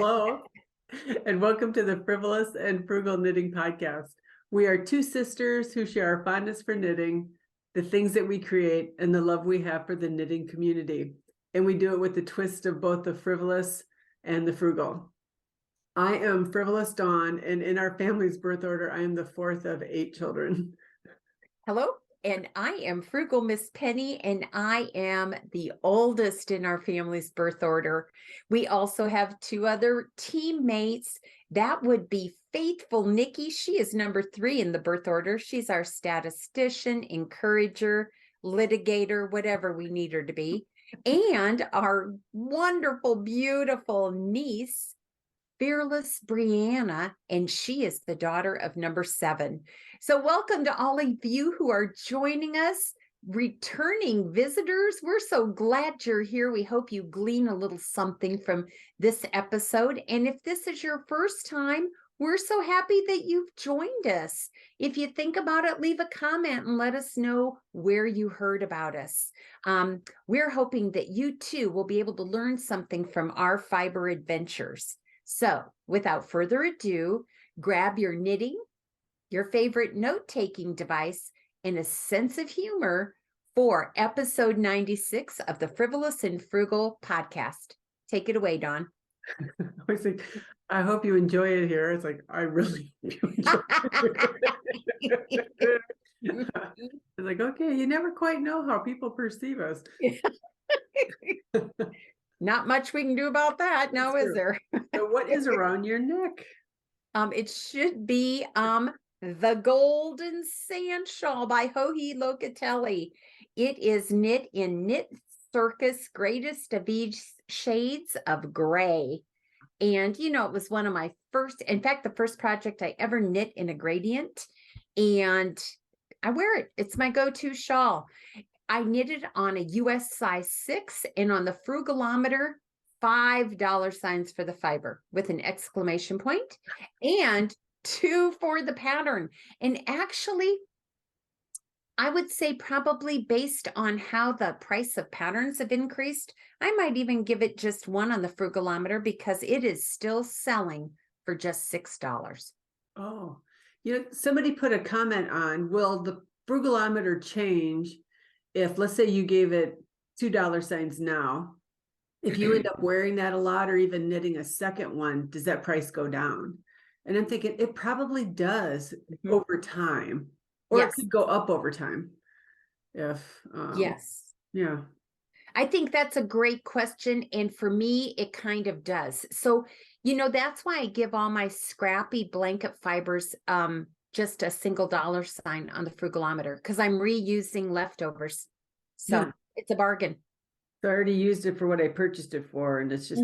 Hello, and welcome to the Frivolous and Frugal Knitting Podcast. We are two sisters who share our fondness for knitting, the things that we create, and the love we have for the knitting community. And we do it with the twist of both the frivolous and the frugal. I am Frivolous Dawn, and in our family's birth order, I am the fourth of 8 children. Hello, and I am Frugal Miss Penny, and I am the oldest in our family's birth order. We also have 2 other teammates. That would be Faithful Nikki. She is number 3 in the birth order. She's our statistician, encourager, litigator, whatever we need her to be. And our wonderful, beautiful niece, Fearless Brianna, and she is the daughter of number 7. So welcome to all of you who are joining us, returning visitors. We're so glad you're here. We hope you glean a little something from this episode. And if this is your first time, we're so happy that you've joined us. If you think about it, leave a comment and let us know where you heard about us. We're hoping that you too will be able to learn something from our fiber adventures. So without further ado, grab your knitting, your favorite note-taking device, and a sense of humor for episode 96 of the Frivolous and Frugal podcast. Take it away, Dawn. I was like, I hope you enjoy it here. It's like, I really do enjoy it. It's like, okay, you never quite know how people perceive us. Not much we can do about that, no, is there? So what is around your neck? It should be the Golden Sand Shawl by Joji Locatelli. It is knit in KnitCircus Greatest of Ease shades of gray. And, you know, it was one of my first, in fact, the first project I ever knit in a gradient. And I wear it. It's my go-to shawl. I knitted on a US size 6 and on the frugalometer, $5 signs for the fiber with an exclamation point and 2 for the pattern. And actually, I would say probably based on how the price of patterns have increased, I might even give it just 1 on the frugalometer because it is still selling for just $6. Oh, you know, somebody put a comment on, will the frugalometer change if, let's say you gave it $2 signs now, if you end up wearing that a lot or even knitting a second one, does that price go down? And I'm thinking it probably does over time, or Yes. it could go up over time. If Yes. Yeah. I think that's a great question. And for me, it kind of does. So, you know, that's why I give all my scrappy blanket fibers just a single dollar sign on the frugalometer because I'm reusing leftovers. So yeah. It's a bargain. So I already used it for what I purchased it for, and it's just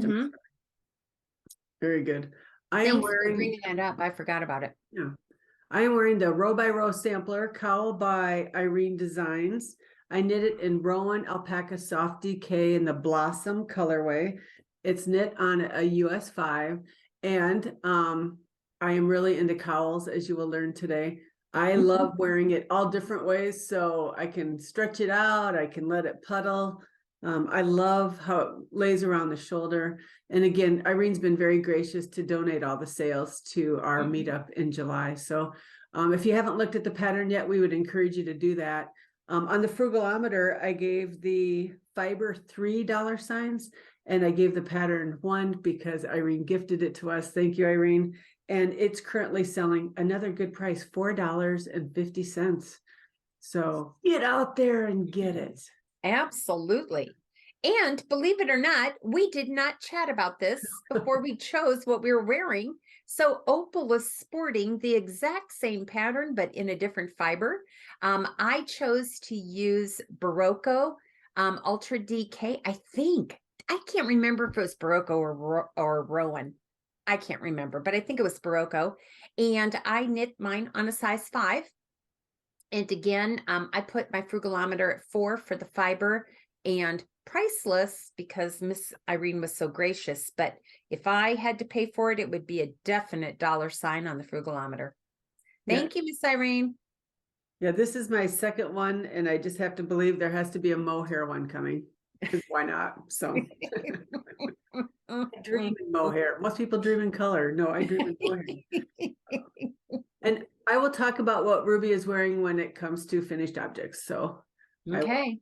very good. Thanks for bringing that up. I forgot about it. Yeah, I am wearing the Row Sampler Cowl by Irene Designs. I knit it in Rowan Alpaca Soft DK in the Blossom colorway. It's knit on a US 5, and I am really into cowls, as you will learn today. I love wearing it all different ways, so I can stretch it out, I can let it puddle. I love how it lays around the shoulder. And again, Irene's been very gracious to donate all the sales to our meetup in July. So if you haven't looked at the pattern yet, we would encourage you to do that. On the frugalometer, I gave the fiber $3 signs, and I gave the pattern 1 because Irene gifted it to us. Thank you, Irene. And it's currently selling another good price, $4.50. So get out there and get it. Absolutely. And believe it or not, we did not chat about this before we chose what we were wearing. So Opal is sporting the exact same pattern, but in a different fiber. I chose to use Berroco Ultra DK. I can't remember if it was Berroco or Rowan. I can't remember, but I think it was Berroco. And I knit mine on a size 5. And again, I put my frugalometer at 4 for the fiber and priceless because Miss Irene was so gracious. But if I had to pay for it, it would be a definite dollar sign on the frugalometer. Thank you, Miss Irene. Yeah, this is my second one, and I just have to believe there has to be a mohair one coming. 'cause why not? So I dream in mohair. Most people dream in color. No, I dream in mohair. And I will talk about what Ruby is wearing when it comes to finished objects. So I will Okay.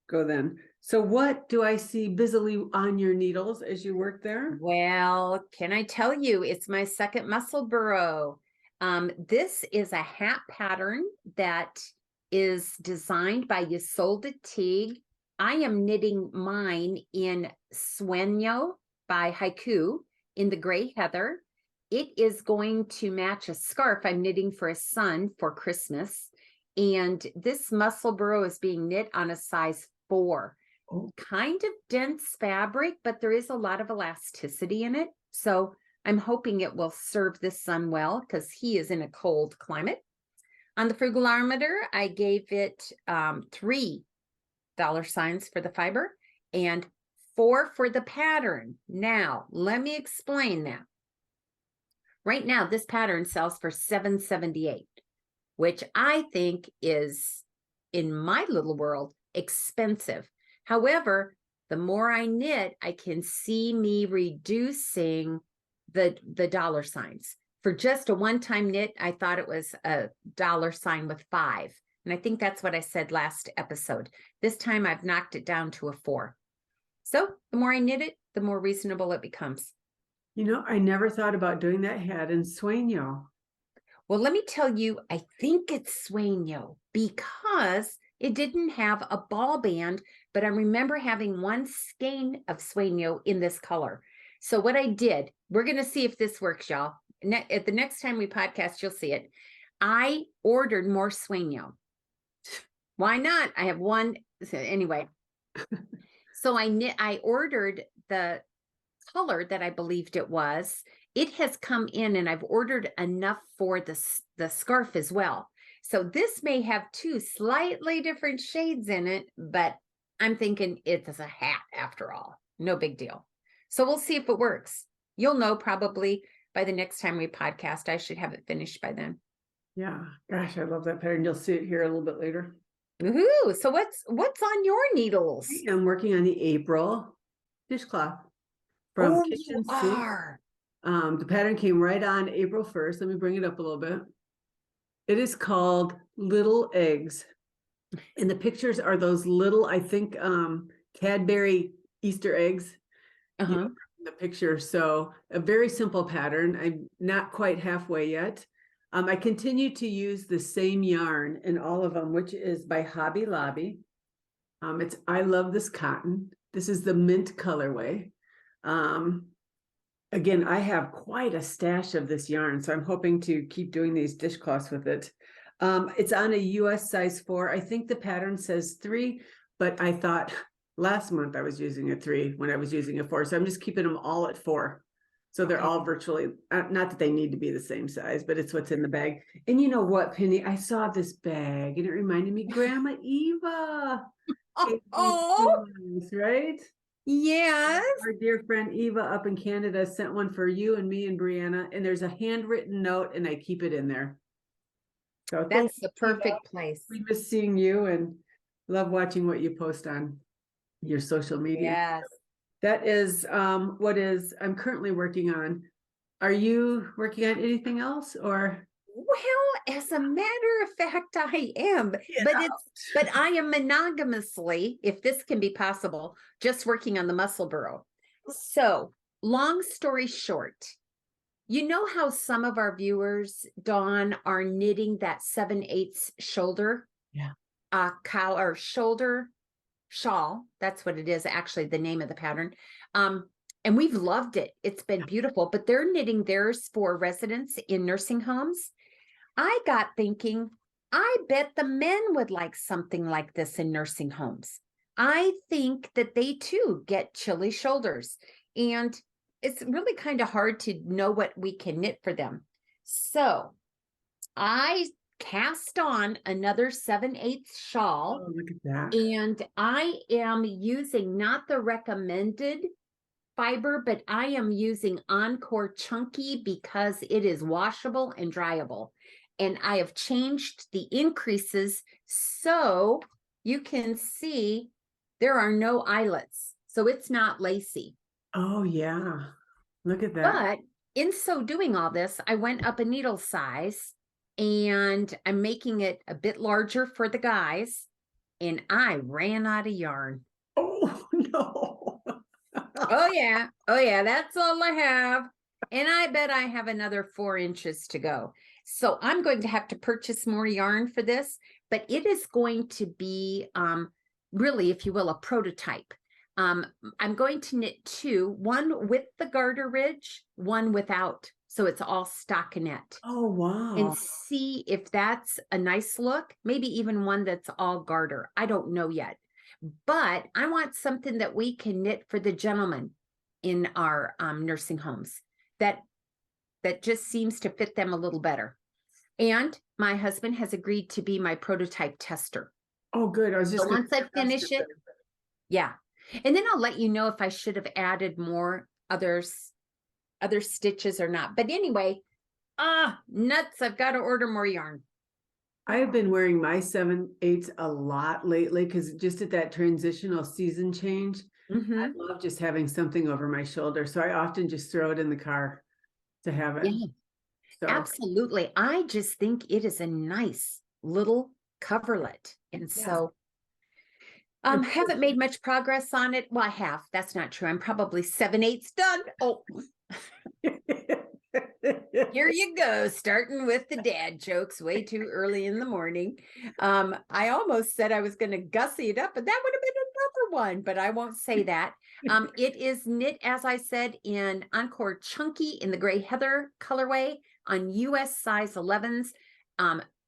go then. So what do I see busily on your needles as you work there? Well, can I tell you, it's my second Musselburgh. This is a hat pattern that is designed by Ysolda Teague. I am knitting mine in Sueno by HiKoo in the gray heather. It is going to match a scarf I'm knitting for a son for Christmas. And this Musselburgh is being knit on a size 4. Oh. Kind of dense fabric, but there is a lot of elasticity in it. So I'm hoping it will serve this son well because he is in a cold climate. On the Frugalometer, I gave it $3 for the fiber and 4 for the pattern. Now, let me explain that. Right now, this pattern sells for $7.78, which I think is, in my little world, expensive. However, the more I knit, I can see me reducing the dollar signs. For just a one-time knit, I thought it was a $5 with 5. And I think that's what I said last episode. This time I've knocked it down to a 4. So the more I knit it, the more reasonable it becomes. You know, I never thought about doing that hat in Sueno. Well, let me tell you, I think it's Sueno because it didn't have a ball band, but I remember having one skein of Sueno in this color. So what I did, we're going to see if this works, y'all. At the next time we podcast, you'll see it. I ordered more Sueno. Why not? I have one. Anyway. So I ordered the color that I believed it was. It has come in and I've ordered enough for the scarf as well. So this may have 2 slightly different shades in it, but I'm thinking it's a hat after all. No big deal. So we'll see if it works. You'll know probably by the next time we podcast. I should have it finished by then. Yeah, gosh, I love that pattern. You'll see it here a little bit later. Woohoo! So what's on your needles? I'm working on the April dishcloth from Kitchen Sink. The pattern came right on April 1st. Let me bring it up a little bit. It is called Little Eggs. And the pictures are those little, I think, Cadbury Easter eggs. Uh-huh. The picture. So a very simple pattern. I'm not quite halfway yet. I continue to use the same yarn in all of them, which is by Hobby Lobby. It's I Love This Cotton. This is the mint colorway. Again, I have quite a stash of this yarn, so I'm hoping to keep doing these dishcloths with it. It's on a US size 4. I think the pattern says 3, but I thought last month I was using a 3 when I was using a 4. So I'm just keeping them all at 4. So they're all virtually, not that they need to be the same size, but it's what's in the bag. And you know what, Penny? I saw this bag and it reminded me, Grandma Eva. Oh, right? yes. Our dear friend Eva up in Canada sent one for you and me and Brianna. And there's a handwritten note and I keep it in there. So that's the perfect place. We miss seeing you and love watching what you post on your social media. Yes. That is what I'm currently working on. Are you working on anything else or? Well, as a matter of fact, I am, but I am monogamously, if this can be possible, just working on the Musselburgh. So long story short, you know how some of our viewers, Dawn, are knitting that 7/8 shoulder? Yeah. Cowl or shoulder shawl. That's what it is, actually, the name of the pattern. And we've loved it. It's been beautiful, but they're knitting theirs for residents in nursing homes. I got thinking, I bet the men would like something like this in nursing homes. I think that they too get chilly shoulders, and it's really kind of hard to know what we can knit for them. So I cast on another 7/8 shawl. Oh, look at that. And I am using not the recommended fiber, but I am using Encore Chunky because it is washable and dryable. And I have changed the increases so you can see there are no eyelets, so it's not lacy. Oh yeah. Look at that. But in so doing all this, I went up a needle size and I'm making it a bit larger for the guys. And I ran out of yarn. Oh no. Oh yeah. Oh yeah. That's all I have. And I bet I have another 4 inches to go. So I'm going to have to purchase more yarn for this, but it is going to be really, if you will, a prototype. I'm going to knit 2, one with the garter ridge, one without. So it's all stockinette. Oh wow. And see if that's a nice look, maybe even one that's all garter. I don't know yet, but I want something that we can knit for the gentlemen in our nursing homes that just seems to fit them a little better. And my husband has agreed to be my prototype tester. Oh good. I was just So once I finish it, yeah. And then I'll let you know if I should have added more other stitches or not. But anyway, nuts, I've got to order more yarn. I have been wearing my 7/8 a lot lately because just at that transitional season change, I love just having something over my shoulder. So I often just throw it in the car to have it. Yeah, so. absolutely. I just think it is a nice little coverlet. And so haven't made much progress on it. Well, I have. That's not true. I'm probably 7/8 done. Oh. Here you go, starting with the dad jokes way too early in the morning. I almost said I was going to gussy it up, but that would have been another one, but I won't say that. It is knit, as I said, in Encore Chunky in the gray heather colorway on US size 11s.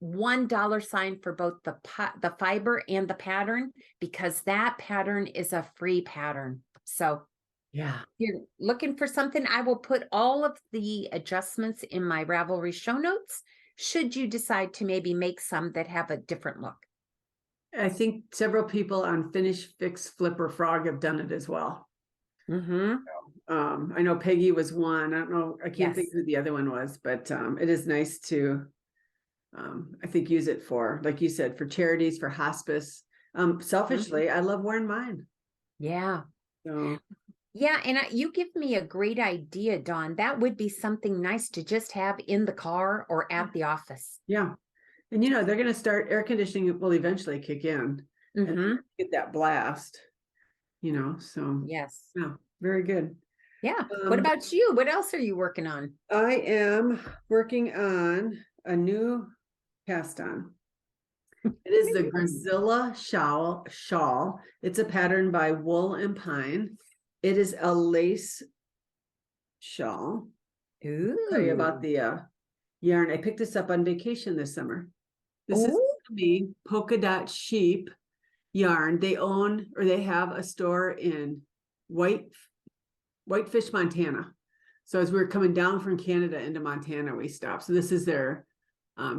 $1 for both the fiber and the pattern, because that pattern is a free pattern. So yeah, if you're looking for something, I will put all of the adjustments in my Ravelry show notes, should you decide to maybe make some that have a different look. I think several people on Finish, Fix, Flip, or Frog have done it as well. I know Peggy was one. I don't know. I can't think who the other one was, but it is nice to, I think, use it for, like you said, for charities, for hospice. Selfishly, I love wearing mine. Yeah. So. Yeah, and you give me a great idea, Dawn. That would be something nice to just have in the car or at the office. Yeah. And they're going to start, air conditioning will eventually kick in and get that blast, so. Yes. Yeah, very good. Yeah. What about you? What else are you working on? I am working on a new cast on. It is the Grisilla Shawl. It's a pattern by Wool and Pine. It is a lace shawl. Ooh. I'll tell you about the yarn. I picked this up on vacation this summer. This is the polka dot sheep yarn. They own, or they have, a store in Whitefish, Montana. So as we were coming down from Canada into Montana, we stopped. So this is their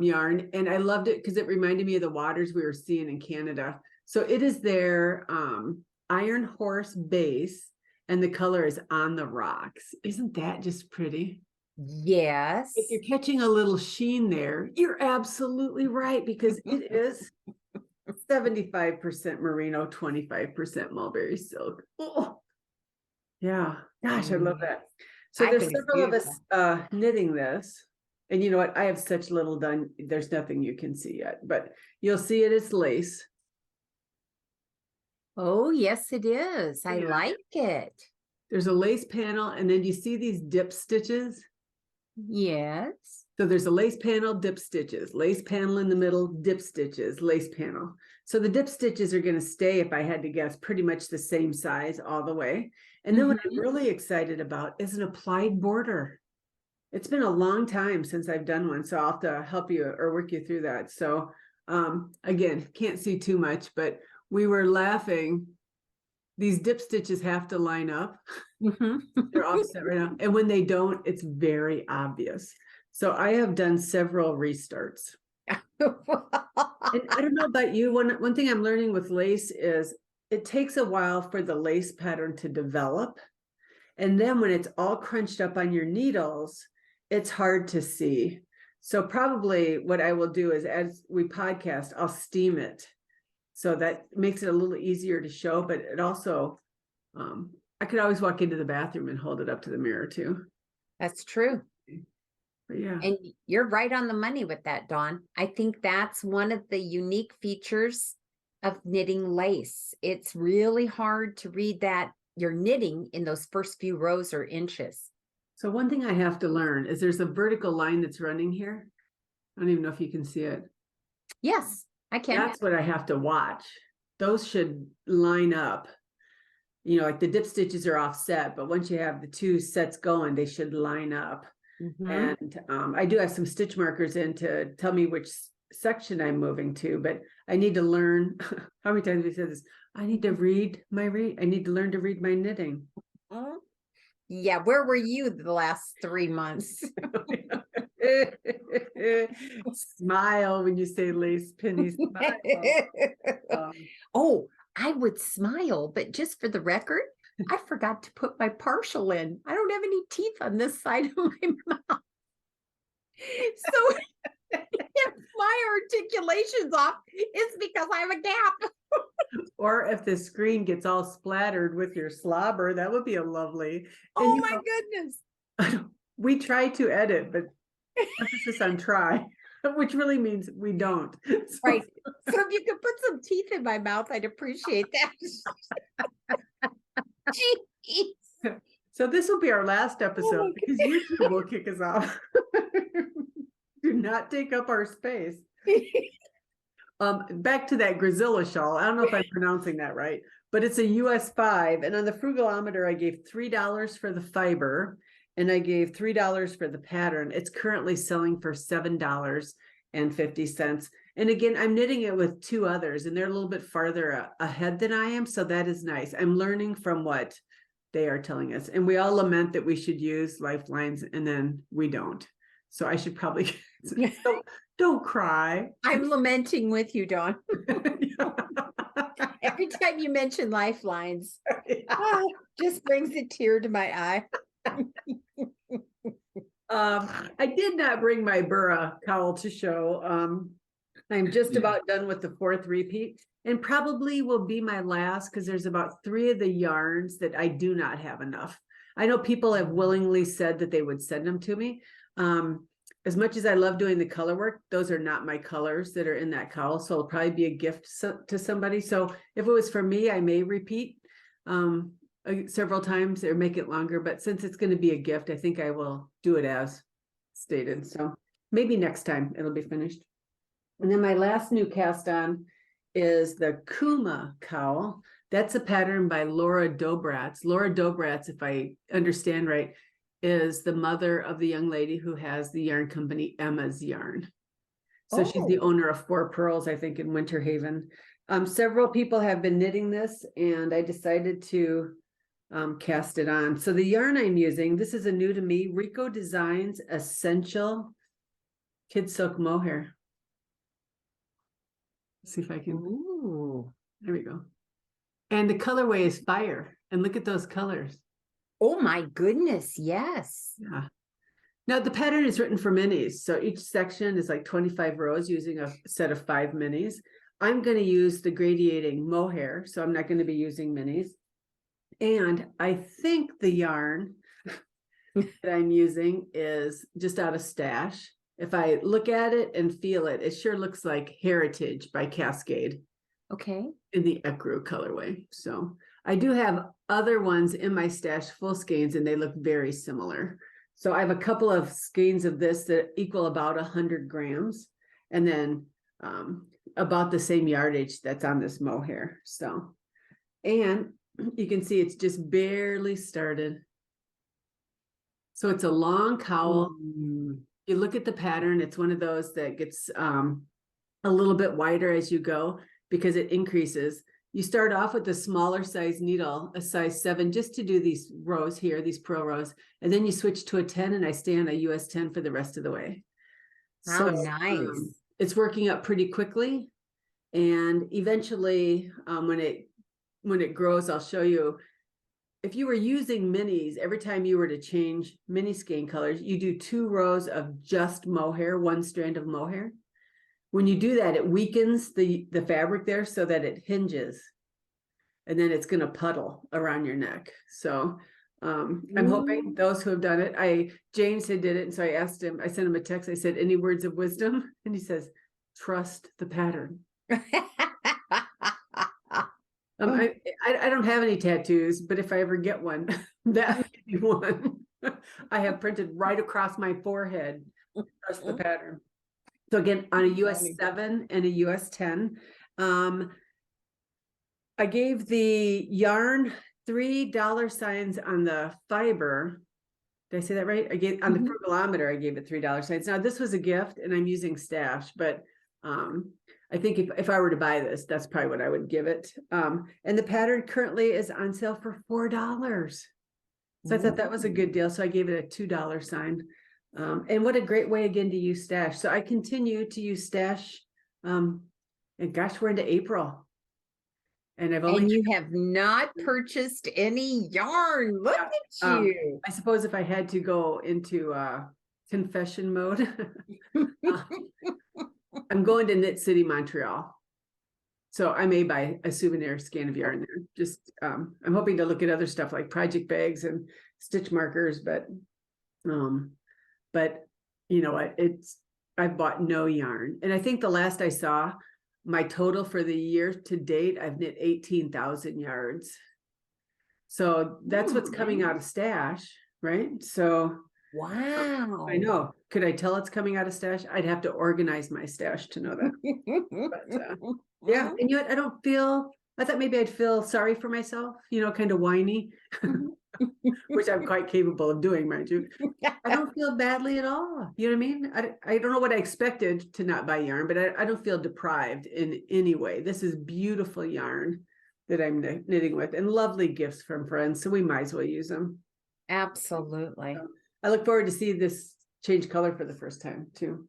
yarn, and I loved it because it reminded me of the waters we were seeing in Canada. So it is their Iron Horse base, and the color is On the Rocks. Isn't that just pretty? Yes. If you're catching a little sheen there, you're absolutely right, because it is 75% merino, 25% mulberry silk. Oh, yeah. Gosh, I love that. So there's several of us knitting this. And you know what? I have such little done. There's nothing you can see yet, but you'll see it. It's lace. Oh, yes, it is. I like it. There's a lace panel, and then you see these dip stitches? Yes. So there's a lace panel, dip stitches, lace panel in the middle, dip stitches, lace panel. So the dip stitches are going to stay, if I had to guess, pretty much the same size all the way. And then what I'm really excited about is an applied border. It's been a long time since I've done one, so I'll have to help you or work you through that. So again, can't see too much, but we were laughing. These dip stitches have to line up. They're offset right now. And when they don't, it's very obvious. So I have done several restarts. And I don't know about you. One thing I'm learning with lace is it takes a while for the lace pattern to develop. And then when it's all crunched up on your needles, it's hard to see. So probably what I will do is, as we podcast, I'll steam it So that makes it a little easier to show, but it also, I could always walk into the bathroom and hold it up to the mirror too. That's true. But yeah. And you're right on the money with that, Dawn. I think that's one of the unique features of knitting lace. It's really hard to read that you're knitting in those first few rows or inches. So one thing I have to learn is there's a vertical line that's running here. I don't even know if you can see it. Yes, I can. That's what I have to watch. Those should line up. You know, like the dip stitches are offset, but once you have the two sets going, they should line up. And I do have some stitch markers in to tell me which section I'm moving to, but I need to learn. How many times we said this? I need to I need to learn to read my knitting. Yeah, where were you the last 3 months? Smile when you say lace penny, smile. Oh, I would smile, but just for the record, I forgot to put my partial in. I don't have any teeth on this side of my mouth. So if my articulation's off, it's because I have a gap. Or if the screen gets all splattered with your slobber, that would be a lovely. Oh my goodness. We try to edit, but emphasis on try, which really means we don't. So, right. So if you could put some teeth in my mouth, I'd appreciate that. Jeez. So this will be our last episode because YouTube will kick us off. Do not take up our space. Back to that Grisilla shawl. I don't know if I'm pronouncing that right, but it's a US 5. And on the Frugalometer, I gave $3 for the fiber and I gave $3 for the pattern. It's currently selling for $7.50. And again, I'm knitting it with two others and they're a little bit farther ahead than I am. So that is nice. I'm learning from what they are telling us. And we all lament that we should use lifelines and then we don't. So I should probably, don't cry. I'm lamenting with you, Dawn. Every time you mention lifelines, just brings a tear to my eye. I did not bring my Burrow cowl to show. I'm just about done with the 4th repeat and probably will be my last because there's about 3 of the yarns that I do not have enough. I know people have willingly said that they would send them to me. As much as I love doing the color work, those are not my colors that are in that cowl. So it'll probably be a gift to somebody. So if it was for me, I may repeat several times or make it longer. But since it's going to be a gift, I think I will do it as stated. So maybe next time it'll be finished. And then my last new cast on is the Kuma Cowl. That's a pattern by Laura Dobratz. Laura Dobratz, if I understand right, is the mother of the young lady who has the yarn company Emma's Yarn. So she's the owner of 4 Pearls, I think, in Winter Haven. Several people have been knitting this and I decided to cast it on. So the yarn I'm using, this is a new to me, Rico Designs Essential Kid Silk Mohair. Let's see if I can. Ooh. There we go. And the colorway is fire. And look at those colors. Oh my goodness, yes. Yeah. Now the pattern is written for minis. So each section is like 25 rows using a set of 5 minis. I'm going to use the gradiating mohair. So I'm not going to be using minis. And I think the yarn that I'm using is just out of stash. If I look at it and feel it, it sure looks like Heritage by Cascade. Okay. In the Ecru colorway. So I do have other ones in my stash, full skeins, and they look very similar. So I have a couple of skeins of this that equal about 100 grams, and then about the same yardage that's on this mohair. So, and you can see it's just barely started. So it's a long cowl. You look at the pattern, it's one of those that gets a little bit wider as you go because it increases. You start off with a smaller size needle, a size 7, just to do these rows here, these purl rows. And then you switch to a 10 and I stay on a US 10 for the rest of the way. How nice. It's working up pretty quickly. And eventually when it grows, I'll show you. If you were using minis, every time you were to change mini skein colors, you do 2 rows of just mohair, 1 strand of mohair. when you do that, it weakens the fabric there so that it hinges. And then it's going to puddle around your neck. So I'm hoping those who have done it, James had did it. And so I asked him, I sent him a text. I said, any words of wisdom? And he says, trust the pattern. I don't have any tattoos, but if I ever get one, that would be one. I have printed right across my forehead, trust the pattern. So again, on a US 7 and a US 10, I gave the yarn $3 signs on the fiber. Did I say that right? I gave on the frugalometer, I gave it $3 signs. Now this was a gift and I'm using stash, but I think if I were to buy this, that's probably what I would give it. And the pattern currently is on sale for $4. So I thought that was a good deal. So I gave it a $2 sign. And what a great way again to use stash. So I continue to use stash. And gosh, we're into April. And you have not purchased any yarn. Look at you. I suppose if I had to go into confession mode, I'm going to Knit City, Montreal. So I may buy a souvenir skein of yarn there. Just I'm hoping to look at other stuff like project bags and stitch markers, but you know what? I've bought no yarn. And I think the last I saw, my total for the year to date, I've knit 18,000 yards. So that's what's coming out of stash, right? So wow. I know. Could I tell it's coming out of stash? I'd have to organize my stash to know that. But, yeah. And you know what? I thought maybe I'd feel sorry for myself, you know, kind of whiny, which I'm quite capable of doing, mind you. I don't feel badly at all. You know what I mean? I don't know what I expected to not buy yarn, but I don't feel deprived in any way. This is beautiful yarn that I'm knitting with and lovely gifts from friends. So we might as well use them. Absolutely. So I look forward to see this change color for the first time too.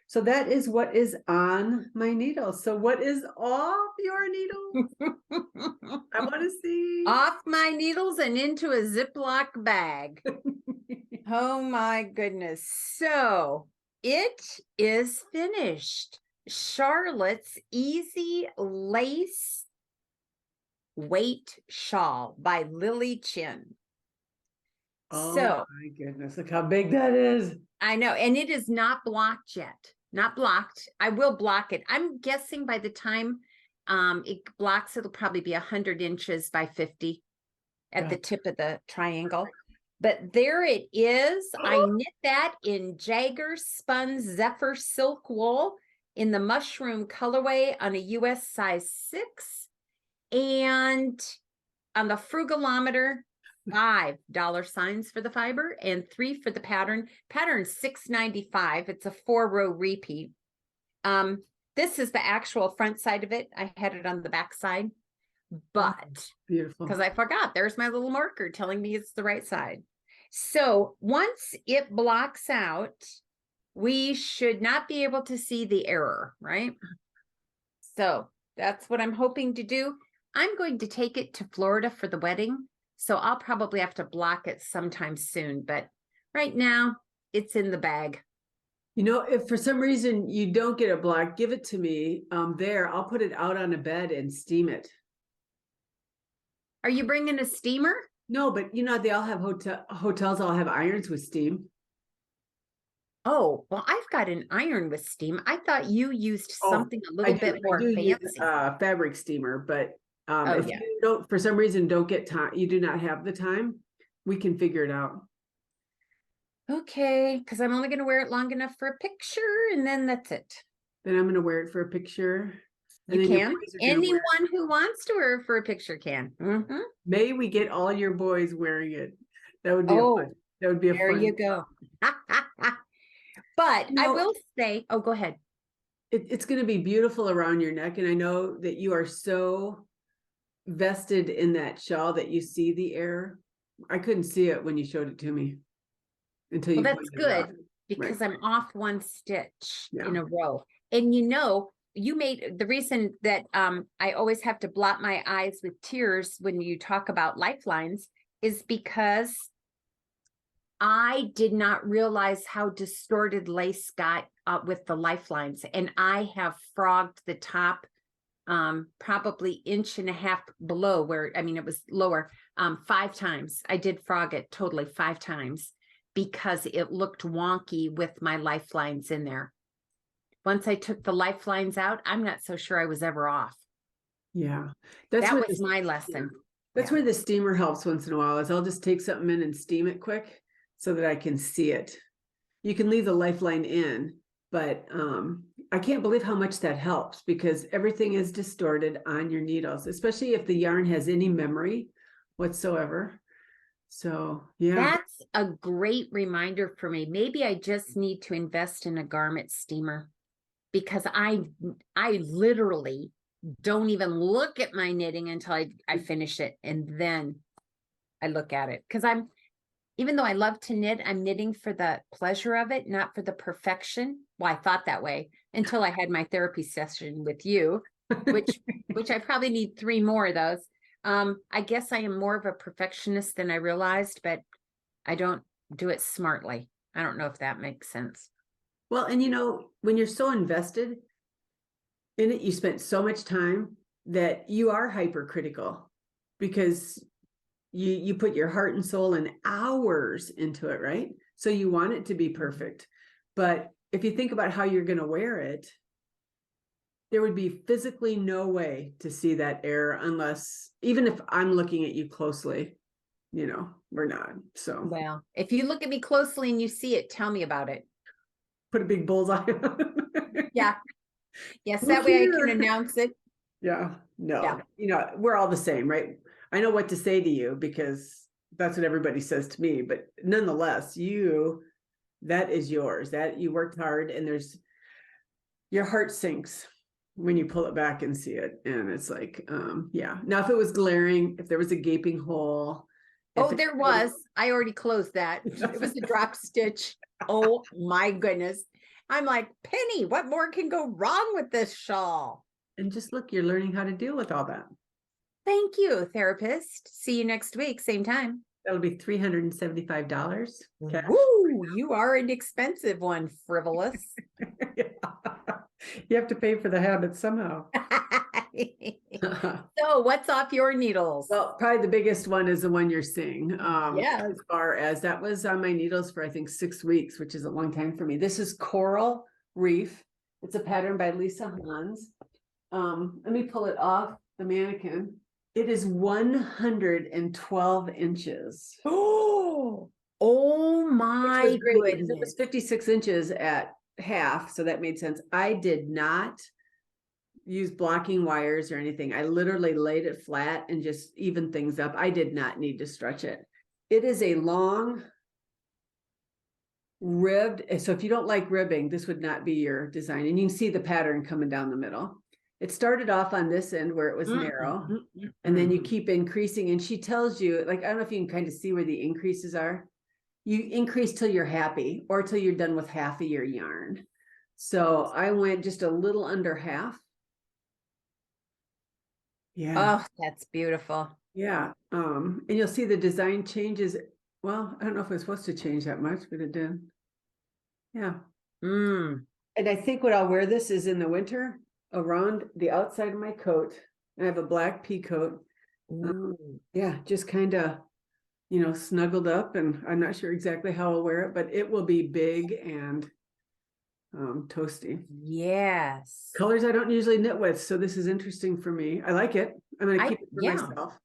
So that is what is on my needle. So what is off your needle? I want to see. Off my needles and into a Ziploc bag. Oh my goodness. So it is finished. Charlotte's Easy Lace Weight Shawl by Lily Chin. Oh so my goodness, look how big that is. I know, and it is not blocked yet. Not blocked. I will block it. I'm guessing by the time it blocks, it'll probably be 100 inches by 50 at the tip of the triangle. But there it is. I knit that in Jagger Spun Zephyr Silk Wool in the mushroom colorway on a US size 6. And on the frugalometer, $5 signs for the fiber and $3 for the pattern. Pattern $6.95. It's a 4-row repeat. This is the actual front side of it. I had it on the back side, but beautiful, because I forgot, there's my little marker telling me it's the right side. So once it blocks out, we should not be able to see the error, right? So that's what I'm hoping to do. I'm going to take it to Florida for the wedding. So I'll probably have to block it sometime soon, but right now it's in the bag. You know, if for some reason you don't get it blocked, give it to me there. I'll put it out on a bed and steam it. Are you bringing a steamer? No, but you know, they all have hotels all have irons with steam. Oh, well, I've got an iron with steam. I thought you used something a little bit more fancy. Use, fabric steamer, but if you don't, for some reason, don't get time, you do not have the time, we can figure it out. Okay, because I'm only going to wear it long enough for a picture, and then that's it. Then I'm going to wear it for a picture. You can. Anyone who wants to wear it for a picture can. May we get all your boys wearing it. That would be fun. That would be a fun. There you go. But I will say, go ahead. It's going to be beautiful around your neck, and I know that you are so vested in that shawl that you see the error. I couldn't see it when you showed it to me until you. Well, that's good because I'm off one stitch in a row, and you know. You made the reason that I always have to blot my eyes with tears when you talk about lifelines is because I did not realize how distorted lace got with the lifelines. And I have frogged the top probably inch and a half below where, I mean, it was lower 5 times. I did frog it totally 5 times because it looked wonky with my lifelines in there. Once I took the lifelines out, I'm not so sure I was ever off. Yeah. That where was my lesson. That's where the steamer helps once in a while, is I'll just take something in and steam it quick so that I can see it. You can leave the lifeline in, but I can't believe how much that helps, because everything is distorted on your needles, especially if the yarn has any memory whatsoever. So, yeah. That's a great reminder for me. Maybe I just need to invest in a garment steamer, because I literally don't even look at my knitting until I finish it, and then I look at it. Because even though I love to knit, I'm knitting for the pleasure of it, not for the perfection. Well, I thought that way until I had my therapy session with you, which I probably need 3 more of those. I guess I am more of a perfectionist than I realized, but I don't do it smartly. I don't know if that makes sense. Well, and you know, when you're so invested in it, you spent so much time that you are hypercritical, because you put your heart and soul and hours into it, right? So you want it to be perfect. But if you think about how you're going to wear it, there would be physically no way to see that error, unless, even if I'm looking at you closely, you know, we're not. So, well, if you look at me closely and you see it, tell me about it. Put a big bullseye on. Yeah. Yes, that way I can announce it. Yeah, no, Yeah. You know, we're all the same, right? I know what to say to you because that's what everybody says to me, but nonetheless, that is yours, that you worked hard, and your heart sinks when you pull it back and see it. And it's like, yeah. Now, if it was glaring, if there was a gaping hole. Oh, there was. I already closed that. It was a drop stitch. Oh my goodness. I'm like, Penny, what more can go wrong with this shawl? And just look, you're learning how to deal with all that. Thank you, therapist. See you next week, same time. That'll be $375. Okay. Woo, you are an expensive one, Frivolous. You have to pay for the habit somehow. So what's off your needles? Well, probably the biggest one is the one you're seeing. Yeah. As far as that was on my needles for, I think, 6 weeks, which is a long time for me. This is Coral Reef. It's a pattern by Lisa Hans. Let me pull it off the mannequin. It is 112 inches. Oh my goodness. It was 56 inches at half, so that made sense. I did not use blocking wires or anything. I literally laid it flat and just evened things up. I did not need to stretch it. It is a long ribbed, so if you don't like ribbing, this would not be your design. And you can see the pattern coming down the middle. It started off on this end where it was narrow, and then you keep increasing. And she tells you, like, I don't know if you can kind of see where the increases are. You increase till you're happy, or till you're done with half of your yarn. So I went just a little under half. Yeah. Oh, that's beautiful. Yeah. And you'll see the design changes. Well, I don't know if it's supposed to change that much, but it did. Yeah. And I think what I'll wear this is in the winter around the outside of my coat. I have a black pea coat. Yeah, just kind of, you know, snuggled up, and I'm not sure exactly how I'll wear it, but it will be big and toasty. Yes. Colors I don't usually knit with, so this is interesting for me. I like it. I'm going to keep it for myself.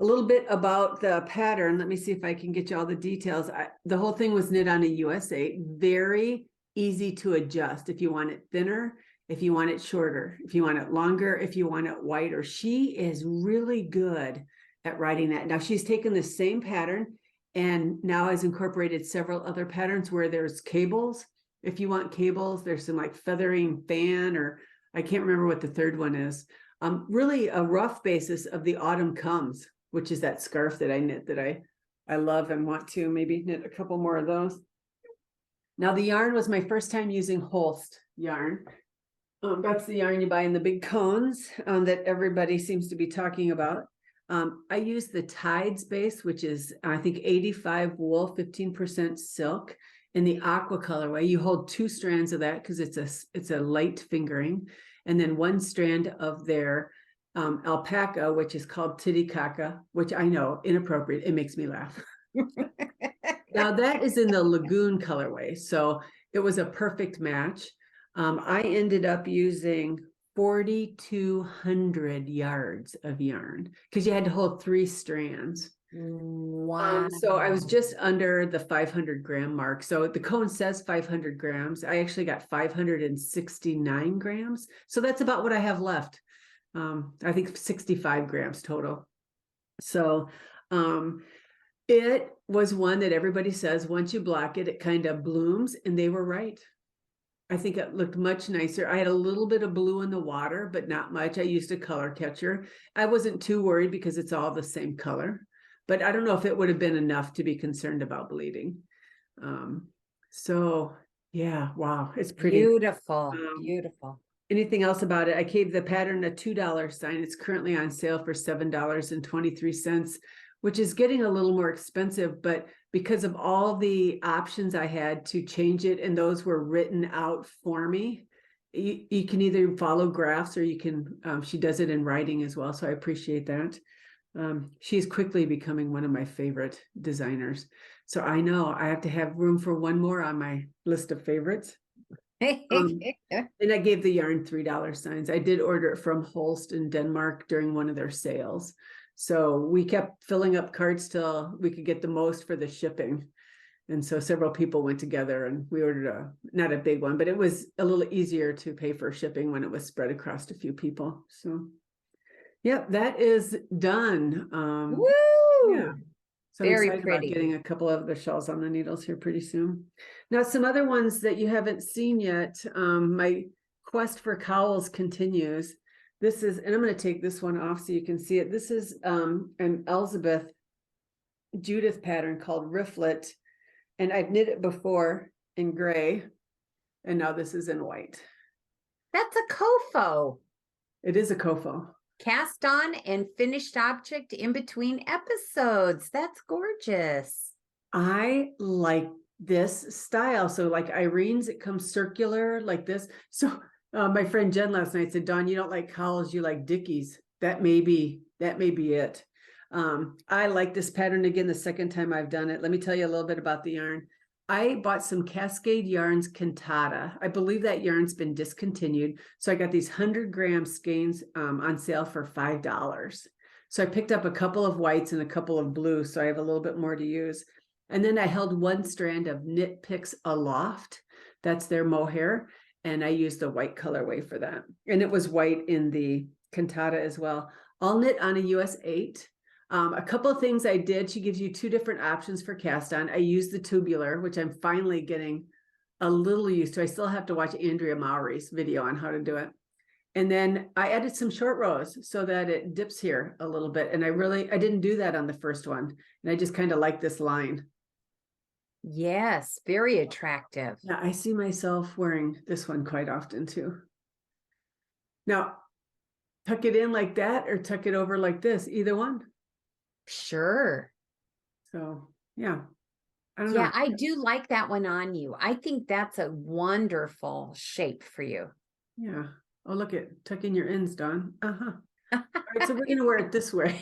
A little bit about the pattern. Let me see if I can get you all the details. The whole thing was knit on a USA. Very easy to adjust. If you want it thinner, if you want it shorter, if you want it longer, if you want it whiter. She is really good at writing that. Now she's taken the same pattern and now has incorporated several other patterns where there's cables. If you want cables, there's some like feathering fan, or I can't remember what the third one is. Really a rough basis of the Autumn Comes, which is that scarf that I knit that I love and want to maybe knit a couple more of those. Now the yarn was my first time using Holst yarn. That's the yarn you buy in the big cones that everybody seems to be talking about. I use the Tides base, which is, I think, 85 wool, 15% silk in the aqua colorway. You hold 2 strands of that because it's a light fingering, and then 1 strand of their alpaca, which is called Titicaca, which I know, inappropriate. It makes me laugh. Now that is in the Lagoon colorway, so it was a perfect match. I ended up using 4,200 yards of yarn because you had to hold 3 strands. Wow. So I was just under the 500 gram mark. So the cone says 500 grams. I actually got 569 grams. So that's about what I have left. I think 65 grams total. So it was one that everybody says once you block it, it kind of blooms, and they were right. I think it looked much nicer. I had a little bit of blue in the water, but not much. I used a color catcher. I wasn't too worried because it's all the same color, but I don't know if it would have been enough to be concerned about bleeding. So yeah, wow, it's pretty. Beautiful, beautiful. Anything else about it? I gave the pattern a $2 sign. It's currently on sale for $7.23, which is getting a little more expensive, but because of all the options I had to change it, and those were written out for me, you can either follow graphs or you can, she does it in writing as well. So I appreciate that. She's quickly becoming one of my favorite designers. So I know I have to have room for one more on my list of favorites. And I gave the yarn $3 signs. I did order it from Holst in Denmark during one of their sales. So we kept filling up carts till we could get the most for the shipping. And so several people went together and we ordered not a big one, but it was a little easier to pay for shipping when it was spread across a few people. So yep, that is done. Woo! Yeah. So I'm Very excited pretty. about getting a couple of the shawls on the needles here pretty soon. Now, some other ones that you haven't seen yet. My quest for cowls continues. This is, and I'm going to take this one off so you can see it. This is an Elizabeth Judith pattern called Rifflet, and I've knit it before in gray, and now this is in white. That's a kofo. It is a kofo. Cast on and finished object in between episodes. That's gorgeous. I like this style. So like Irene's, it comes circular like this. So my friend Jen last night said, Dawn, you don't like cowls, you like Dickies. That may be it. I like this pattern again the second time I've done it. Let me tell you a little bit about the yarn. I bought some Cascade Yarns Cantata. I believe that yarn's been discontinued. So I got these 100-gram skeins on sale for $5. So I picked up a couple of whites and a couple of blues, so I have a little bit more to use. And then I held 1 strand of Knit Picks Aloft. That's their mohair. And I used the white colorway for that. And it was white in the Cantata as well. I'll knit on a US 8. A couple of things I did, she gives you 2 different options for cast on. I used the tubular, which I'm finally getting a little used to. I still have to watch Andrea Mowry's video on how to do it. And then I added some short rows so that it dips here a little bit. And I didn't do that on the first one. And I just kind of like this line. Yes, very attractive. Yeah, I see myself wearing this one quite often too. Now, tuck it in like that or tuck it over like this, either one. Sure. So yeah, I don't Yeah, know. I do like that one on you. I think that's a wonderful shape for you. Yeah. Oh, look at tuck in your ends, Dawn. Uh-huh. All right, so we're gonna wear it this way.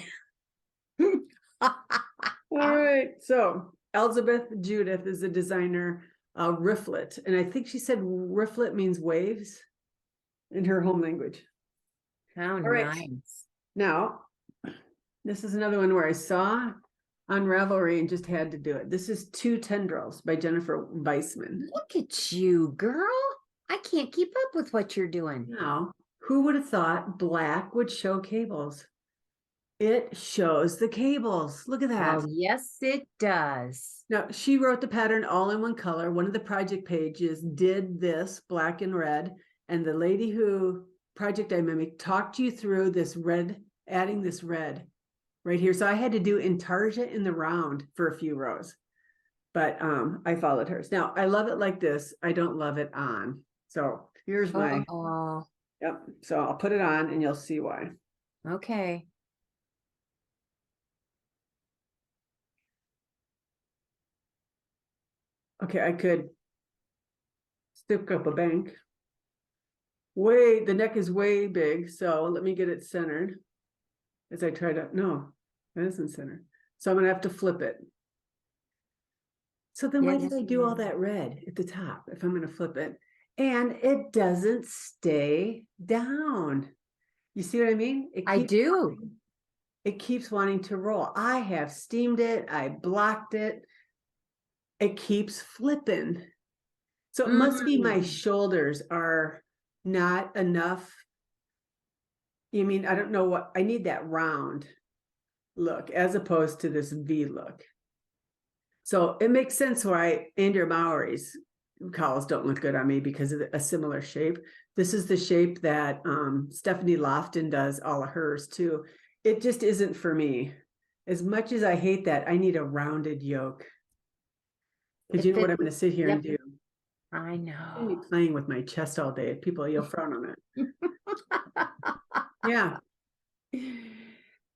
All right. So Elizabeth Judith is a designer, Rifflet, and I think she said Rifflet means waves in her home language. How right. nice. Now, this is another one where I saw on Ravelry and just had to do it. This is Two Tendrils by Jennifer Weissman. Look at you, girl. I can't keep up with what you're doing. Now, who would have thought black would show cables? It shows the cables. Look at that. Oh, yes, it does. Now, she wrote the pattern all in one color. One of the project pages did this black and red. And the lady who project I mimicked talked you through this red, adding this red right here. So I had to do intarsia in the round for a few rows. But I followed hers. Now, I love it like this. I don't love it on. So here's my, yep. So I'll put it on and you'll see why. Okay. Okay, I could stick up a bank. The neck is way big, so let me get it centered. As I try to, no, that isn't centered. So I'm gonna have to flip it. So then why did I do all that red at the top if I'm gonna flip it? And it doesn't stay down. You see what I mean? I do. It keeps wanting to roll. I have steamed it. I blocked it. It keeps flipping. So it must be my shoulders are not enough. I mean, I don't know what, I need that round look as opposed to this V look. So it makes sense why Andrea Mowry's cowls don't look good on me because of a similar shape. This is the shape that Stephanie Lofton does all of hers too. It just isn't for me. As much as I hate that, I need a rounded yoke. Because you know what I'm going to sit here and do? I know. I'm going to be playing with my chest all day. People, you'll frown on it. Yeah.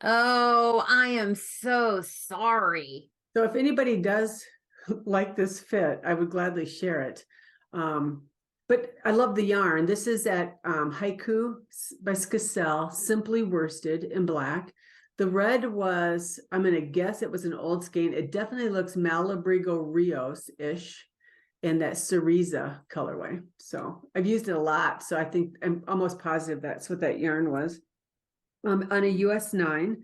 Oh, I am so sorry. So if anybody does like this fit, I would gladly share it. But I love the yarn. This is at HiKoo by Skacel, simply worsted in black. The red was, I'm going to guess it was an old skein. It definitely looks Malabrigo Rios-ish in that Cereza colorway. So I've used it a lot. So I think I'm almost positive that's what that yarn was. On a US 9.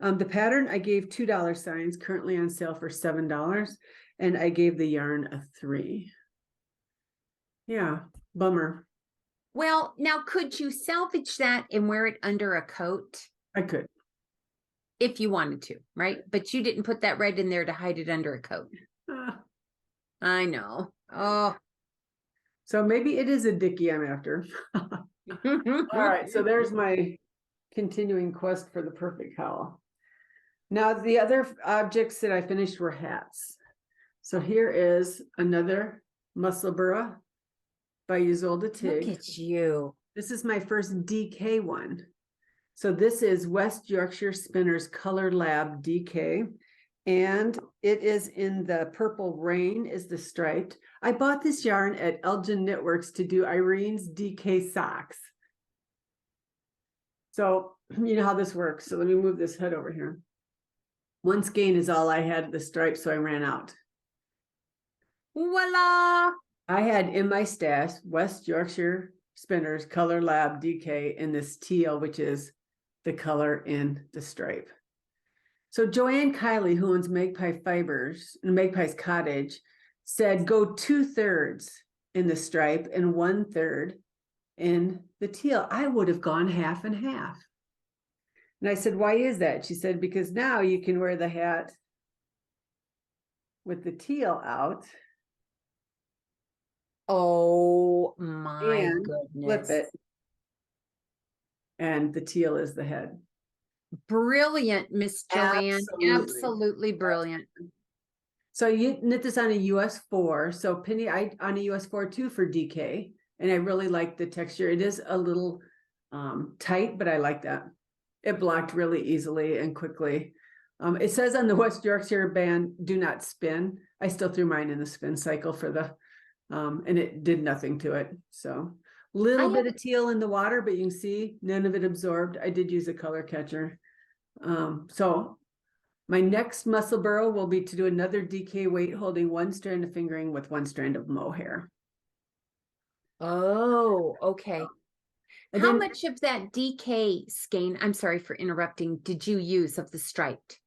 The pattern, I gave $2 signs, currently on sale for $7. And I gave the yarn a 3. Yeah, bummer. Well, now could you salvage that and wear it under a coat? I could. If you wanted to, right? But you didn't put that red in there to hide it under a coat. I know. Oh. So maybe it is a Dickie I'm after. All right, so there's my continuing quest for the perfect cowl. Now, the other objects that I finished were hats. So here is another Musselburgh by Ysolda Teague. Look at you. This is my first DK one. So this is West Yorkshire Spinners Color Lab DK. And it is in the Purple Rain is the striped. I bought this yarn at Elgin Knitworks to do Irene's DK socks. So you know how this works. So let me move this hood over here. One skein is all I had at the stripe, so I ran out. Voila! I had in my stash West Yorkshire Spinners Color Lab DK in this teal, which is the color in the stripe. So Joanne Kiley, who owns Magpie Fibers and Magpie's Cottage, said go 2/3 in the stripe and 1/3 in the teal. I would have gone half and half. And I said, why is that? She said, because now you can wear the hat with the teal out. Oh my And goodness. flip it. And the teal is the head. Brilliant, Miss Joanne. Absolutely. Absolutely brilliant. So you knit this on a US 4. So Penny, I on a US 4 too for DK. And I really like the texture. It is a little tight, but I like that. It blocked really easily and quickly. It says on the West Yorkshire band, do not spin. I still threw mine in the spin cycle for the, and it did nothing to it. So little bit of teal in the water, but you can see none of it absorbed. I did use a color catcher. So my next Musselburgh will be to do another DK weight holding one strand of fingering with one strand of mohair. Oh, okay. And How then, much of that DK skein, I'm sorry for interrupting, did you use of the striped?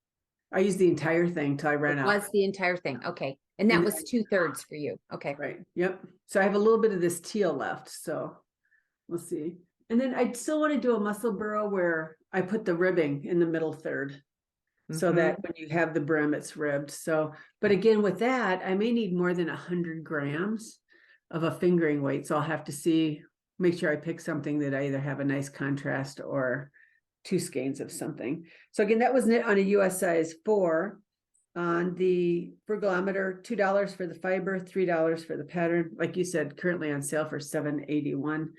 I used the entire thing till I ran out. Was the entire thing. Okay. And that was 2/3 for you. Okay. Right. Yep. So I have a little bit of this teal left. So we'll see. And then I still want to do a Musselburgh where I put the ribbing in the middle third. So that when you have the brim, it's ribbed. So, but again, with that, I may need more than 100 grams of a fingering weight. So I'll have to see, make sure I pick something that I either have a nice contrast or 2 skeins of something. So again, that was knit on a US size 4 on the Frugalometer, $2 for the fiber, $3 for the pattern. Like you said, currently on sale for $7.81.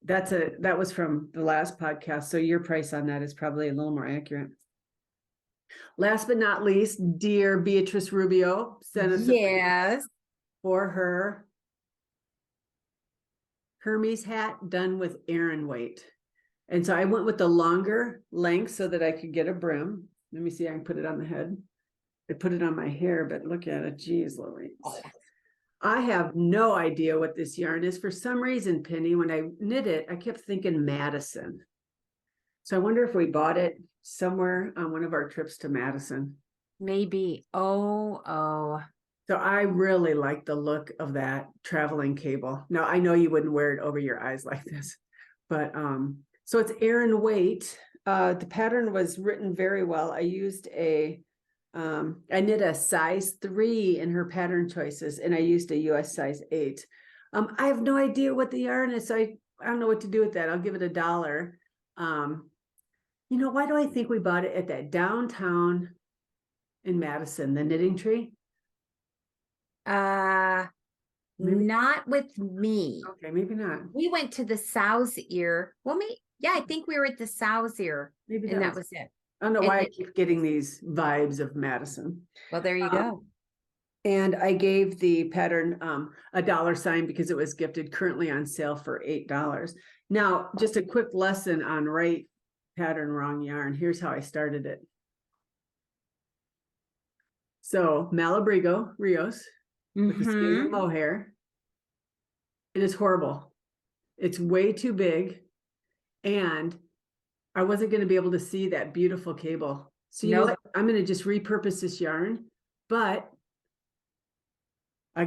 That was from the last podcast. So your price on that is probably a little more accurate. Last but not least, dear Beatrice Rubio sent us Yes. for her Hermes hat done with Aran weight. And so I went with the longer length so that I could get a brim. Let me see, I can put it on the head. I put it on my hair, but look at it. Geez, Louise. I have no idea what this yarn is. For some reason, Penny, when I knit it, I kept thinking Madison. So I wonder if we bought it somewhere on one of our trips to Madison. Maybe. Oh. So I really like the look of that traveling cable. Now, I know you wouldn't wear it over your eyes like this, but so it's Aran weight. The pattern was written very well. I used I knit a size 3 in her pattern choices, and I used a US size 8. I have no idea what the yarn is, so I don't know what to do with that. I'll give it $1. You know, why do I think we bought it at that downtown in Madison, the Knitting Tree? Maybe. Not with me. Okay, maybe not. We went to the Sow's Ear. Well, I think we were at the Sow's Ear, Maybe and that was it. I don't know And why I then- keep getting these vibes of Madison. Well, there you go. And I gave the pattern a $sign because it was gifted, currently on sale for $8. Now, just a quick lesson on right pattern, wrong yarn. Here's how I started it. So Malabrigo Rios with the skeins of mohair. It is horrible. It's way too big. And I wasn't going to be able to see that beautiful cable. So you know what? I'm going to just repurpose this yarn, but we're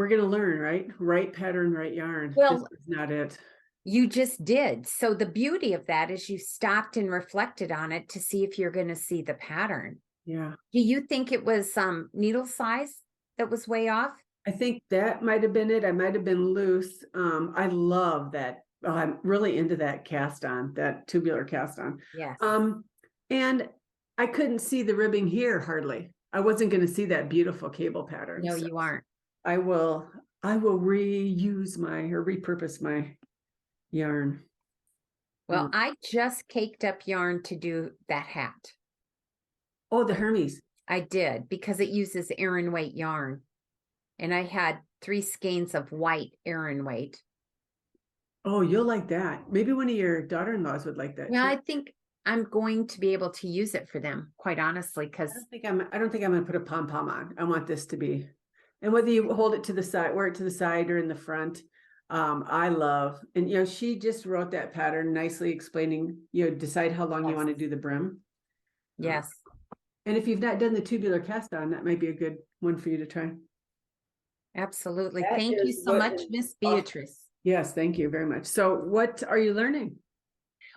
going to learn, right? Right pattern, right yarn. Well, this is not it. You just did. So the beauty of that is you stopped and reflected on it to see if you're going to see the pattern. Yeah. Do you think it was needle size that was way off? I think that might have been it. I might have been loose. I love that. I'm really into that cast on, that tubular cast on. Yes. And I couldn't see the ribbing here hardly. I wasn't going to see that beautiful cable pattern. No, you aren't. I will repurpose my yarn. Well, I just caked up yarn to do that hat. Oh, the Hermes. I did, because it uses Aran weight yarn. And I had 3 skeins of white Aran weight. Oh, you'll like that. Maybe one of your daughter-in-laws would like that. Yeah, too. I think I'm going to be able to use it for them, quite honestly, because I don't think I'm going to put a pom-pom on. I want this to be, and whether you hold it to the side, wear it to the side or in the front, I love, and you know, she just wrote that pattern nicely explaining, you know, decide how long you want to do the brim. yes. And if you've not done the tubular cast on, that might be a good one for you to try. Absolutely. That Thank you is so what much, is Miss Beatrice. Yes, thank you very much. So what are you learning?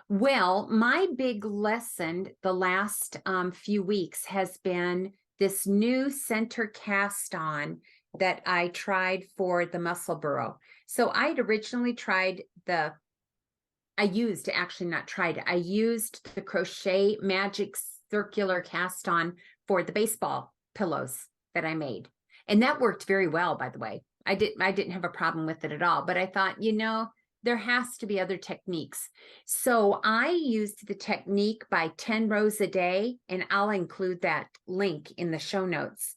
Well, my big lesson the last few weeks has been this new center cast on that I tried for the Musselburgh. So I'd originally I used the crochet magic circular cast on for the baseball pillows that I made. And that worked very well, by the way. I didn't have a problem with it at all, but I thought, you know, there has to be other techniques. So I used the technique by 10 rows a day, and I'll include that link in the show notes.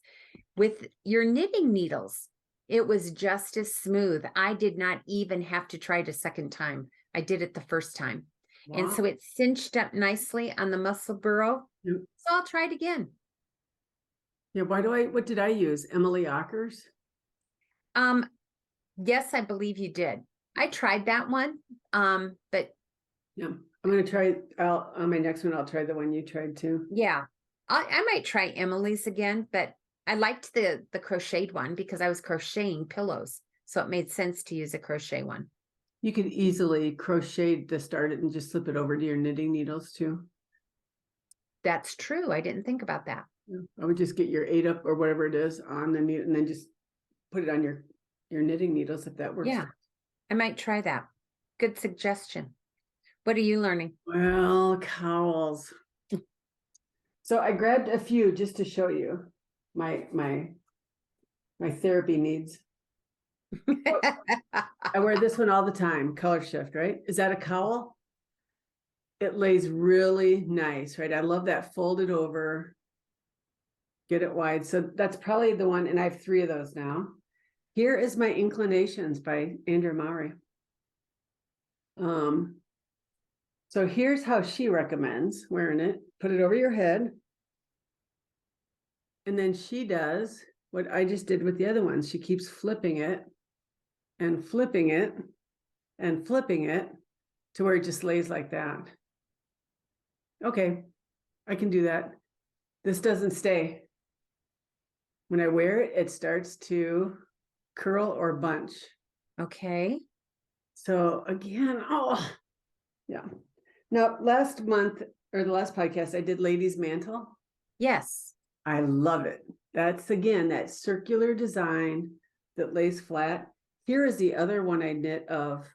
With your knitting needles, it was just as smooth. I did not even have to try it a second time. I did it the first time. Wow. And so it cinched up nicely on the Musselburgh. Yep. So I'll try it again. Yeah, what did I use? Emily Ockers? Yes, I believe you did. I tried that one. But yeah, I'm going to try, on my next one, I'll try the one you tried too. Yeah, I might try Emily's again, but I liked the crocheted one because I was crocheting pillows. So it made sense to use a crochet one. You could easily crochet to start it and just slip it over to your knitting needles too. That's true. I didn't think about that. Yeah. I would just get your 8-up or whatever it is on the needle and then just put it on your knitting needles if that works. Yeah, I might try that. Good suggestion. What are you learning? Well, cowls. So I grabbed a few just to show you my therapy needs. I wear this one all the time, color shift, right? Is that a cowl? It lays really nice, right? I love that folded over, get it wide. So that's probably the one, and I have 3 of those now. Here is My Inclinations by Andrea Maury. So here's how she recommends wearing it. Put it over your head. And then she does what I just did with the other ones. She keeps flipping it and flipping it and flipping it to where it just lays like that. Okay, I can do that. This doesn't stay. When I wear it, it starts to curl or bunch. Okay. So again, oh, yeah. Now, last month or the last podcast, I did Ladies Mantle. Yes. I love it. That's again, that circular design that lays flat. Here is the other one I knit of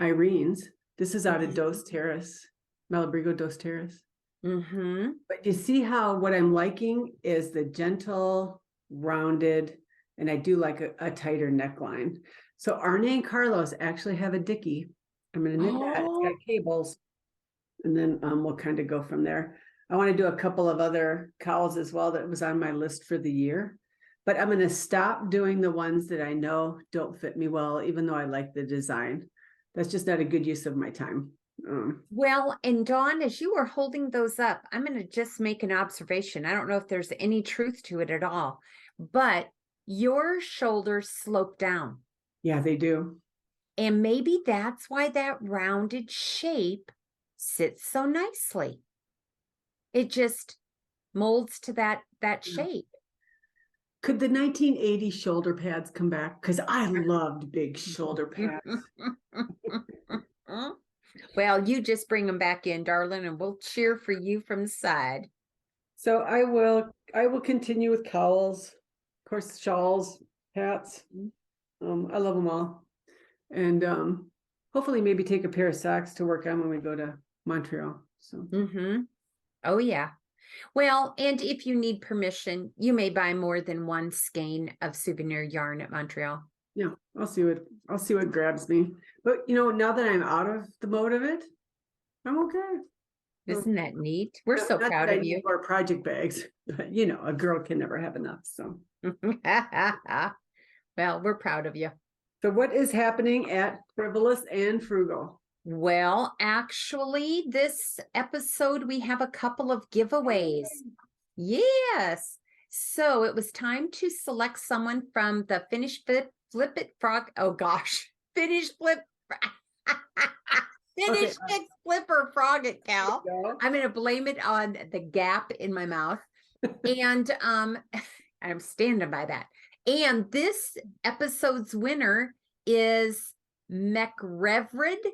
Irene's. This is out of Dos Terrace, Malabrigo Dos Terrace. Mm-hmm. But you see how what I'm liking is the gentle, rounded, and I do like a tighter neckline. So Arne and Carlos actually have a dicky. I'm going to knit that. It's got cables. And then we'll kind of go from there. I want to do a couple of other cowls as well that was on my list for the year. But I'm going to stop doing the ones that I know don't fit me well, even though I like the design. That's just not a good use of my time. Well, and Dawn, as you were holding those up, I'm going to just make an observation. I don't know if there's any truth to it at all, but your shoulders slope down. Yeah, they do. And maybe that's why that rounded shape sits so nicely. It just molds to that shape. Could the 1980 shoulder pads come back? Because I loved big shoulder pads. Well, you just bring them back in, darling, and we'll cheer for you from the side. So I will continue with cowls, of course, shawls, hats. I love them all. And hopefully maybe take a pair of socks to work on when we go to Montreal. So Oh yeah. Well, and if you need permission, you may buy more than one skein of souvenir yarn at Montreal. Yeah, I'll see what grabs me. But now that I'm out of the mode of it, I'm okay. Isn't that neat? We're so Not proud that I of need you. more project bags, but a girl can never have enough. So Well, we're proud of you. So what is happening at Frivolous and Frugal? Well, actually, this episode, we have a couple of giveaways. Yes. So it was time to select someone from the Finish Flip It Frog. Oh gosh. Finish Flip. Finish Fix Flipper Frog It Cowl. I'm going to blame it on the gap in my mouth. And I'm standing by that. And this episode's winner is McReverend,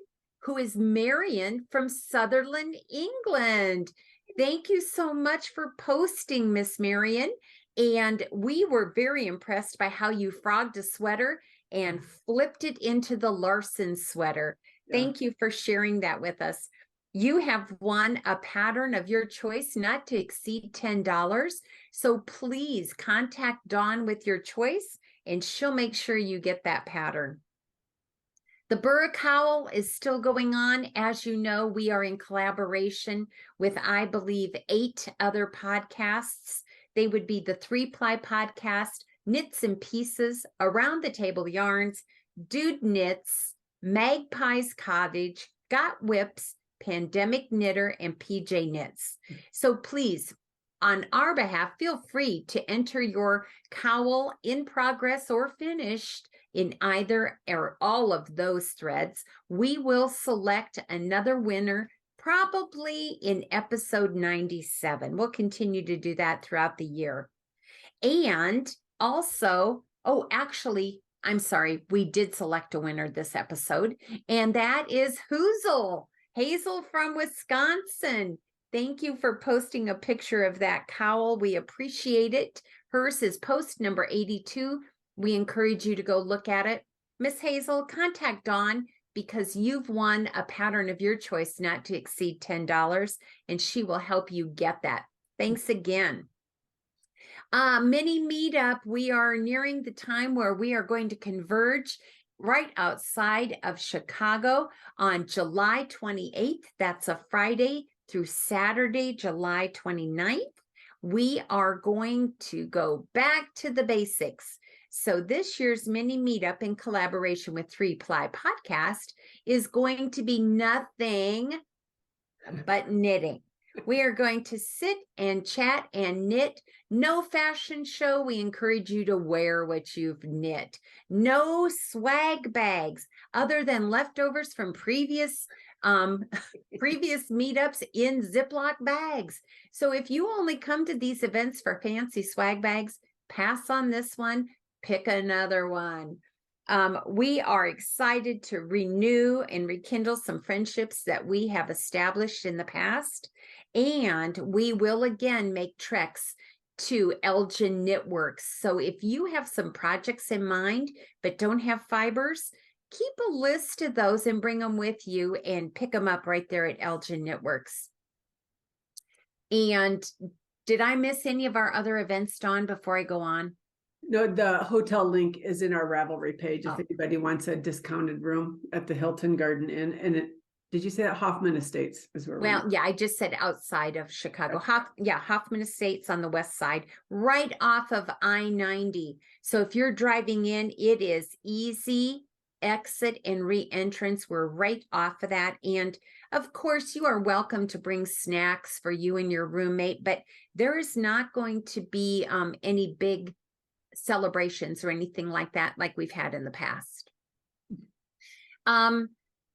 who is Marion from Sutherland, England. Thank you so much for posting, Miss Marion. And we were very impressed by how you frogged a sweater and flipped it into the Larson sweater. Yeah. Thank you for sharing that with us. You have won a pattern of your choice, not to exceed $10. So please contact Dawn with your choice, and she'll make sure you get that pattern. The Burrow Cowl is still going on. As you know, we are in collaboration with, I believe, 8 other podcasts. They would be the 3-Ply Podcast, Knits and Pieces, Around the Table Yarns, Dude Knits, Magpie's Cottage, Got Whips, Pandemic Knitter, and PJ Knits. So please, on our behalf, feel free to enter your cowl in progress or finished in either or all of those threads. We will select another winner probably in episode 97. We'll continue to do that throughout the year. And also, I'm sorry, we did select a winner this episode, and that is Hazel from Wisconsin. Thank you for posting a picture of that cowl. We appreciate it. Hers is post number 82. We encourage you to go look at it. Miss Hazel, contact Dawn because you've won a pattern of your choice not to exceed $10, and she will help you get that. Thanks again. Mini Meetup, we are nearing the time where we are going to converge right outside of Chicago on July 28th. That's a Friday through Saturday, July 29th. We are going to go back to the basics. So this year's mini meetup in collaboration with 3Ply Podcast is going to be nothing but knitting. We are going to sit and chat and knit. No fashion show. We encourage you to wear what you've knit. No swag bags other than leftovers from previous meetups in Ziploc bags. So if you only come to these events for fancy swag bags, pass on this one, pick another one. We are excited to renew and rekindle some friendships that we have established in the past. And we will again make treks to Elgin Knitworks. So if you have some projects in mind, but don't have fibers, keep a list of those and bring them with you and pick them up right there at Elgin Knitworks. And did I miss any of our other events, Dawn, before I go on? No, the hotel link is in our Ravelry page if anybody wants a discounted room at the Hilton Garden Inn. And did you say that Hoffman Estates is where Well, yeah, I just said outside of Chicago. Hoffman Estates on the west side, right off of I-90. So if you're driving in, it is easy exit and re-entrance. We're right off of that. And of course, you are welcome to bring snacks for you and your roommate, but there is not going to be any big celebrations or anything like that like we've had in the past.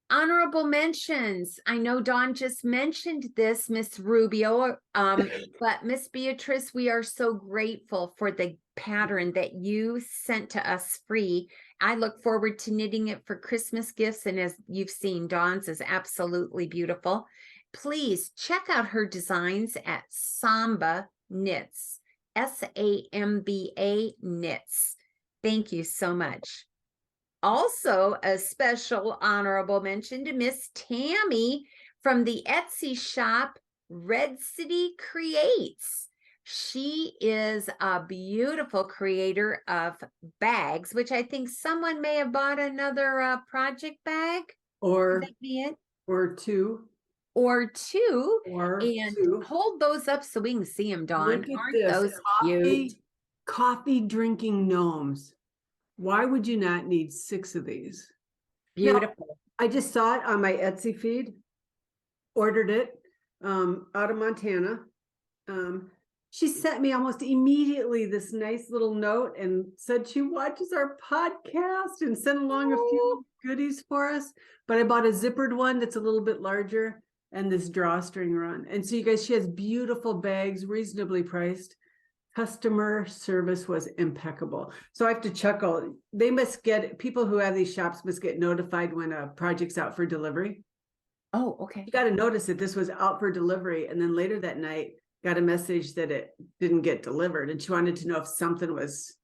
Honorable mentions. I know Dawn just mentioned this, Miss Rubio, but Miss Beatrice, we are so grateful for the pattern that you sent to us free. I look forward to knitting it for Christmas gifts, and as you've seen, Dawn's is absolutely beautiful. Please check out her designs at Samba Knits, SAMBA Knits. Thank you so much. Also, a special honorable mention to Miss Tammy from the Etsy shop, Red City Creates. She is a beautiful creator of bags, which I think someone may have bought another project bag. Or Could that be it? Or two. And hold those up so we can see them, Dawn. Look at Aren't this. those cute? Coffee drinking gnomes. Why would you not need 6 of these? Beautiful. Now, I just saw it on my Etsy feed, ordered it out of Montana. She sent me almost immediately this nice little note and said she watches our podcast and sent along a few goodies for us. But I bought a zippered one that's a little bit larger and this drawstring run. And so you guys, she has beautiful bags, reasonably priced. Customer service was impeccable. So I have to chuckle. They must get, people who have these shops must get notified when a project's out for delivery. Oh, okay. You got to notice that this was out for delivery. And then later that night, got a message that it didn't get delivered. And she wanted to know if something was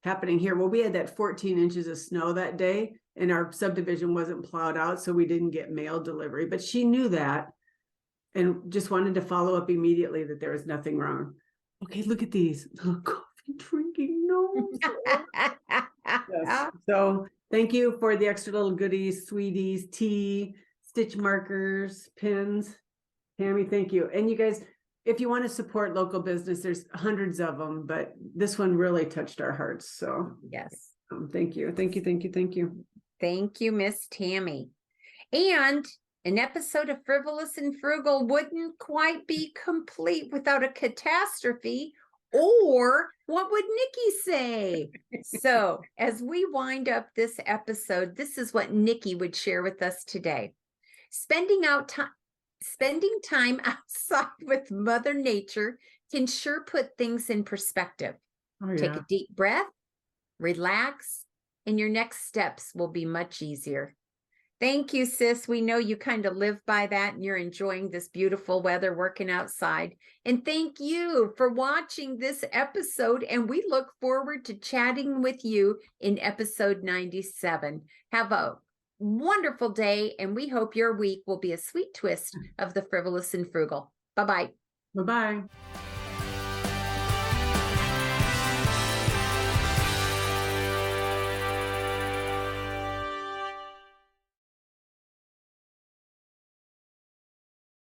happening here. Well, we had that 14 inches of snow that day and our subdivision wasn't plowed out. So we didn't get mail delivery, but she knew that and just wanted to follow up immediately that there was nothing wrong. Okay, look at these little coffee drinking gnomes. Yes. So thank you for the extra little goodies, sweeties, tea, stitch markers, pins. Tammy, thank you. And you guys, if you want to support local business, there's hundreds of them, but this one really touched our hearts. So yes. Thank you. Thank you. Thank you. Thank you. Thank you, Miss Tammy. And an episode of Frivolous and Frugal wouldn't quite be complete without a catastrophe, or what would Nikki say? So as we wind up this episode, this is what Nikki would share with us today. Spending time outside with Mother Nature can sure put things in perspective. Oh, yeah. Take a deep breath, relax, and your next steps will be much easier. Thank you, sis. We know you kind of live by that and you're enjoying this beautiful weather working outside. And thank you for watching this episode. And we look forward to chatting with you in episode 97. Have a wonderful day. And we hope your week will be a sweet twist of the Frivolous and Frugal. Bye-bye. Bye-bye.